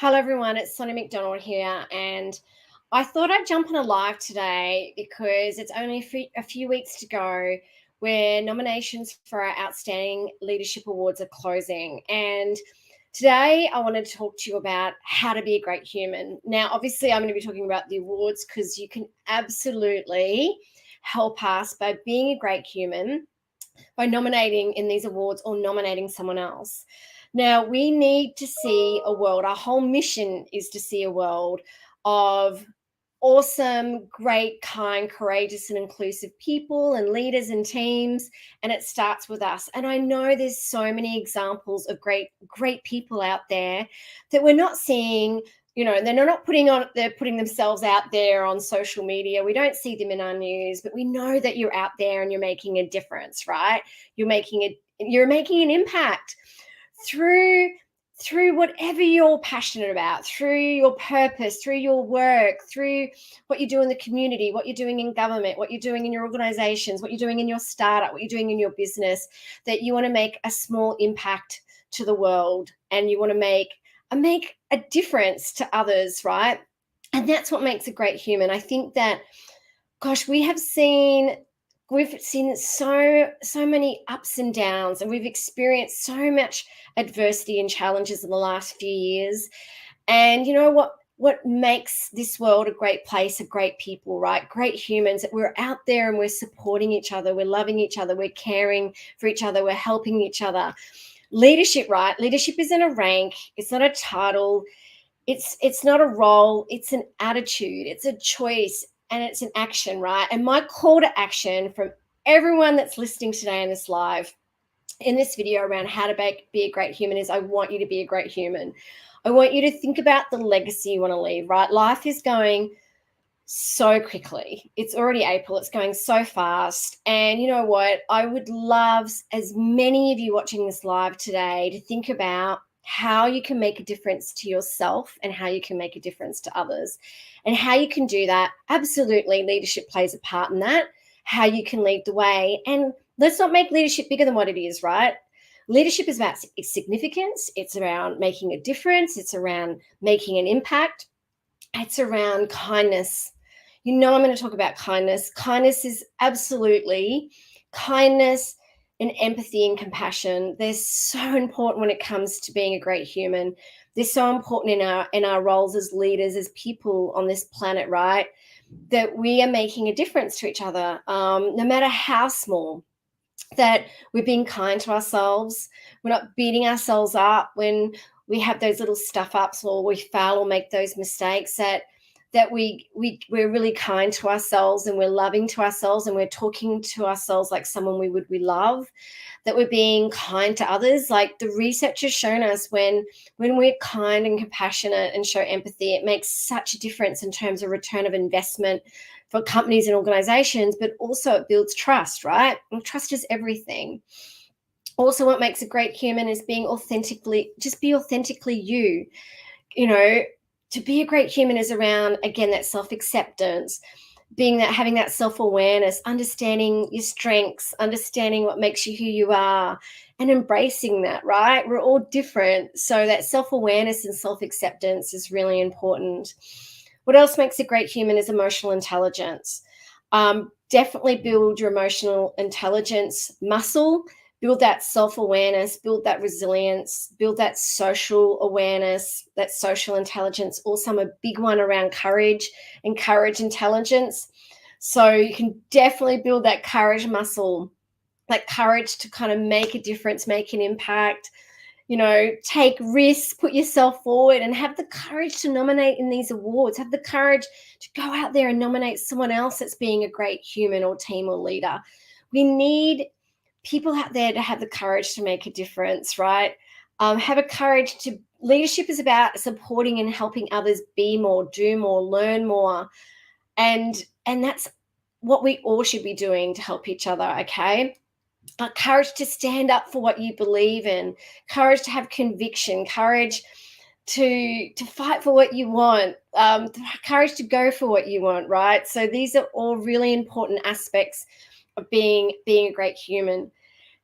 Hello, everyone. It's Sonny McDonald here, and I thought I'd jump on a live today because it's only a few weeks to go where nominations for our Outstanding Leadership Awards are closing. And today I wanted to talk to you about how to be a great human. Now, obviously, I'm going to be talking about the awards because you can absolutely help us by being a great human by nominating in these awards or nominating someone else. Now, we need to see a world, our whole mission is to see a world of awesome, great, kind, courageous, and inclusive people and leaders and teams. And it starts with us. And I know there's so many examples of great people out there that we're not seeing. They're putting themselves out there on social media. We don't see them in our news, but we know that you're out there and you're making a difference, right? You're making an impact through whatever you're passionate about, through your purpose, through your work, through what you do in the community, what you're doing in government, what you're doing in your organizations, what you're doing in your startup, what you're doing in your business, that you want to make a small impact to the world and you want to make a difference to others, right? And that's what makes a great human. I think that, gosh, we've seen so many ups and downs, and we've experienced so much adversity and challenges in the last few years. And you know what makes this world a great place, of great people, right? Great humans, that we're out there and we're supporting each other, we're loving each other, we're caring for each other, we're helping each other. Leadership, right? Leadership isn't a rank, it's not a title, it's not a role, it's an attitude, it's a choice, and it's an action, right? And my call to action from everyone that's listening today in this live, in this video around how to be a great human, is I want you to be a great human. I want you to think about the legacy you want to leave, right? Life is going so quickly. It's already April. It's going so fast. And you know what? I would love as many of you watching this live today to think about how you can make a difference to yourself and how you can make a difference to others. And how you can do that, absolutely, leadership plays a part in that, how you can lead the way. And let's not make leadership bigger than what it is, right? Leadership is about significance. It's around making a difference. It's around making an impact. It's around kindness. I'm going to talk about kindness. Kindness is absolutely kindness and empathy and compassion. They're so important when it comes to being a great human. They're so important in our roles as leaders, as people on this planet, right? That we are making a difference to each other, no matter how small. That we're being kind to ourselves. We're not beating ourselves up when we have those little stuff ups or we fail or make those mistakes. That we're really kind to ourselves and we're loving to ourselves and we're talking to ourselves like someone we love. That we're being kind to others. Like the research has shown us, when we're kind and compassionate and show empathy, it makes such a difference in terms of return of investment for companies and organizations, but also it builds trust, right? And trust is everything. Also, what makes a great human is be authentically you. To be a great human is around, again, that self-acceptance, having that self-awareness, understanding your strengths, understanding what makes you who you are, and embracing that, right? We're all different. So that self-awareness and self-acceptance is really important. What else makes a great human is emotional intelligence. Definitely build your emotional intelligence muscle, build that self-awareness, build that resilience, build that social awareness, that social intelligence. Also, I'm a big one around courage and courage intelligence. So you can definitely build that courage muscle, that courage to kind of make a difference, make an impact, take risks, put yourself forward, and have the courage to nominate in these awards. Have the courage to go out there and nominate someone else that's being a great human or team or leader. We need people out there to have the courage to make a difference, right? Have a courage to, leadership is about supporting and helping others be more, do more, learn more. And that's what we all should be doing to help each other, okay? Courage to stand up for what you believe in, courage to have conviction, courage to fight for what you want, courage to go for what you want, right? So these are all really important aspects of being a great human.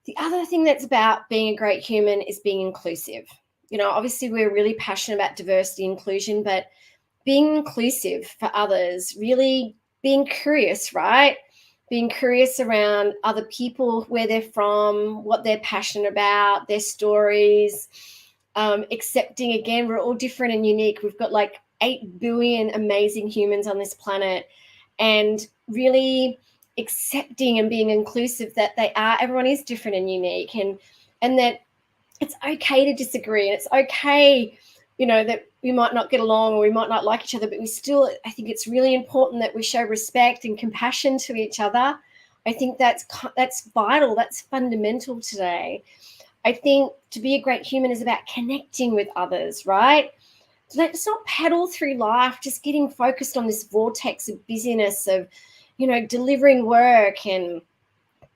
The other thing that's about being a great human is being inclusive. Obviously we're really passionate about diversity inclusion, but being inclusive for others, really being curious, right? Being curious around other people, where they're from, what they're passionate about, their stories, accepting, again, we're all different and unique. We've got like 8 billion amazing humans on this planet, and really accepting and being inclusive that everyone is different and unique, and that it's okay to disagree, and it's okay, that we might not get along or we might not like each other, but I think it's really important that we show respect and compassion to each other. I think that's vital, that's fundamental today. I think to be a great human is about connecting with others, right? Let's not paddle through life just getting focused on this vortex of busyness of, delivering work and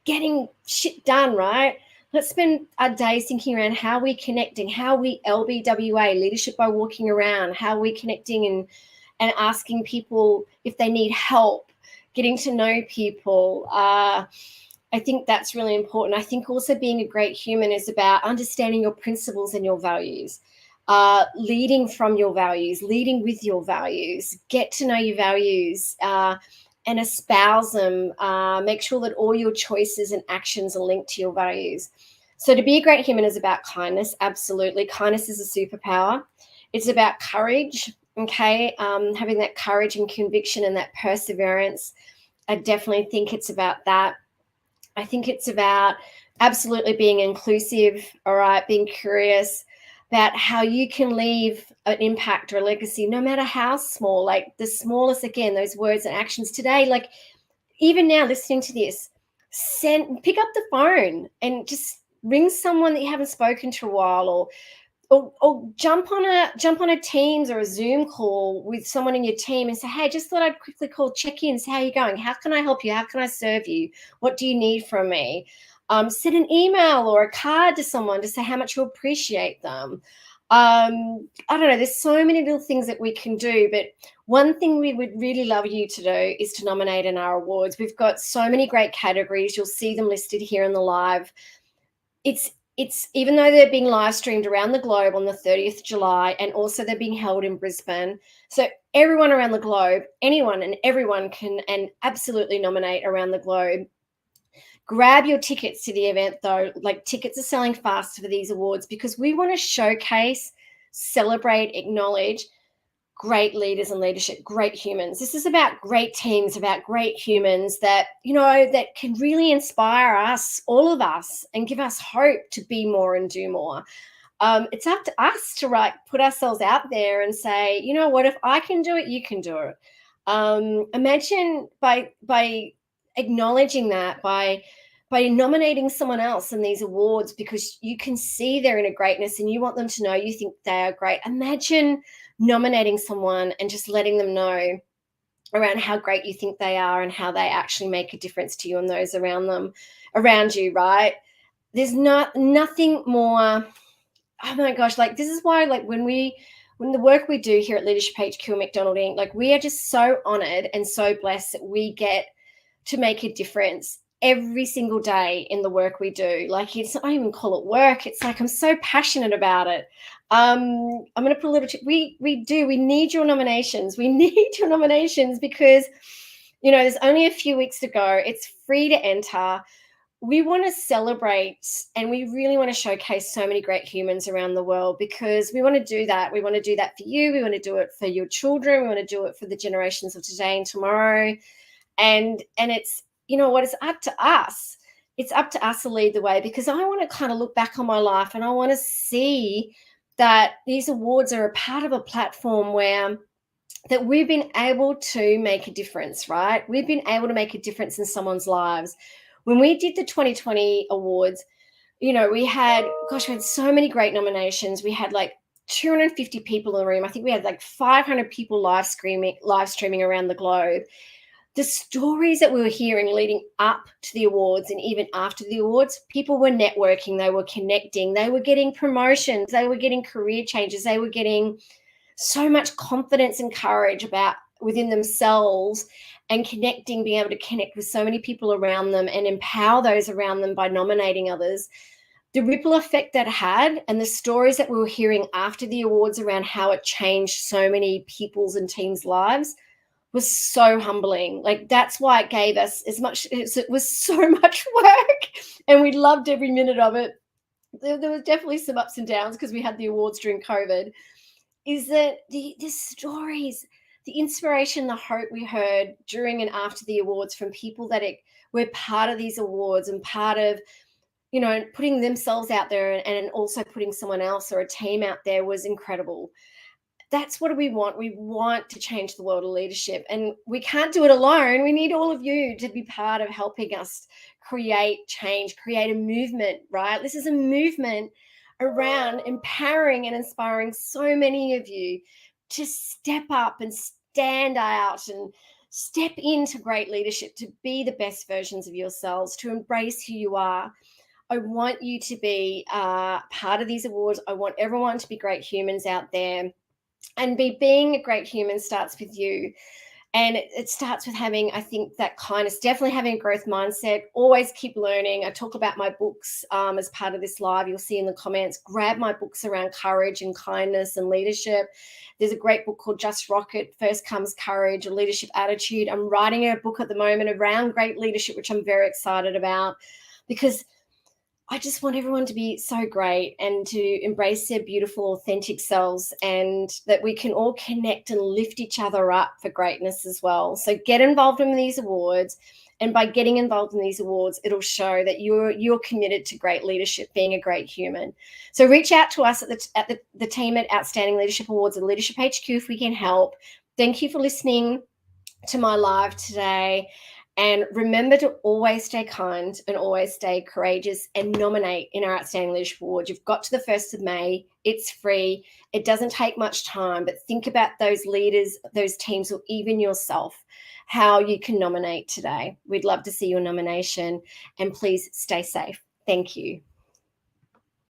getting shit done, right? Let's spend our days thinking around how we're connecting, how we LBWA, leadership by walking around, how we're connecting and asking people if they need help, getting to know people. I think that's really important. I think also being a great human is about understanding your principles and your values, leading from your values, leading with your values, get to know your values, and espouse them. Make sure that all your choices and actions are linked to your values. So to be a great human is about kindness. Absolutely. Kindness is a superpower. It's about courage. Okay. Having that courage and conviction and that perseverance. I definitely think it's about that. I think it's about absolutely being inclusive, all right, being curious about how you can leave an impact or a legacy, no matter how small, like the smallest, again, those words and actions today, like even now listening to this, pick up the phone and just ring someone that you haven't spoken to a while, or jump on a Teams or a Zoom call with someone in your team and say, hey, just thought I'd quickly call, check in, see how you're going. How can I help you? How can I serve you? What do you need from me? Send an email or a card to someone to say how much you appreciate them. I don't know, there's so many little things that we can do, but one thing we would really love you to do is to nominate in our awards. We've got so many great categories. You'll see them listed here in the live. It's even though they're being live streamed around the globe on the 30th July, and also they're being held in Brisbane. So everyone around the globe, anyone and everyone can and absolutely nominate around the globe. Grab your tickets to the event though. Like, tickets are selling fast for these awards because we want to showcase, celebrate, acknowledge great leaders and leadership, great humans. This is about great teams, about great humans that, that can really inspire us, all of us, and give us hope to be more and do more. It's up to us to put ourselves out there and say, you know what, if I can do it, you can do it. Imagine by acknowledging that, by nominating someone else in these awards because you can see their inner greatness and you want them to know you think they are great. Imagine nominating someone and just letting them know around how great you think they are and how they actually make a difference to you and those around you, right? There's nothing more. Oh my gosh, like this is why, like when the work we do here at Leadership HQ McDonald Inc., like we are just so honored and so blessed that we get to make a difference every single day in the work we do. Like, it's not even call it work. It's like, I'm so passionate about it. I'm going to put a little, we need your nominations. We need your nominations because, there's only a few weeks to go. It's free to enter. We want to celebrate and we really want to showcase so many great humans around the world because we want to do that. We want to do that for you. We want to do it for your children. We want to do it for the generations of today and tomorrow. And it's, it's up to us. It's up to us to lead the way because I want to kind of look back on my life and I want to see that these awards are a part of a platform where that we've been able to make a difference, right? We've been able to make a difference in someone's lives. When we did the 2020 awards, we had so many great nominations. We had like 250 people in the room. I think we had like 500 people live streaming around the globe. The stories that we were hearing leading up to the awards and even after the awards, people were networking, they were connecting, they were getting promotions, they were getting career changes, they were getting so much confidence and courage within themselves and connecting, being able to connect with so many people around them and empower those around them by nominating others. the ripple effect that had and the stories that we were hearing after the awards around how it changed so many people's and teams' lives was so humbling. Like, that's why it gave us as much, it was so much work, and we loved every minute of it. There was definitely some ups and downs because we had the awards during COVID. Is that the stories, the inspiration, the hope we heard during and after the awards from people that were part of these awards and part of, you know, putting themselves out there and also putting someone else or a team out there was incredible. That's what we want. We want to change the world of leadership, and we can't do it alone. We need all of you to be part of helping us create change, create a movement, right? This is a movement around empowering and inspiring so many of you to step up and stand out and step into great leadership, to be the best versions of yourselves, to embrace who you are. I want you to be part of these awards. I want everyone to be great humans out there. And being a great human starts with you. And it starts with having, I think, that kindness, definitely having a growth mindset, always keep learning. I talk about my books as part of this live. You'll see in the comments, grab my books around courage and kindness and leadership. There's a great book called Just Rocket, First Comes Courage, a leadership attitude. I'm writing a book at the moment around great leadership, which I'm very excited about, because I just want everyone to be so great and to embrace their beautiful, authentic selves, and that we can all connect and lift each other up for greatness as well. So get involved in these awards. And by getting involved in these awards, it'll show that you're committed to great leadership, being a great human. So reach out to us at the team at Outstanding Leadership Awards and Leadership HQ if we can help. Thank you for listening to my live today. And remember to always stay kind and always stay courageous and nominate in our Outstanding Leadership Award. You've got to the 1st of May. It's free. It doesn't take much time, but think about those leaders, those teams, or even yourself, how you can nominate today. We'd love to see your nomination, and please stay safe. Thank you.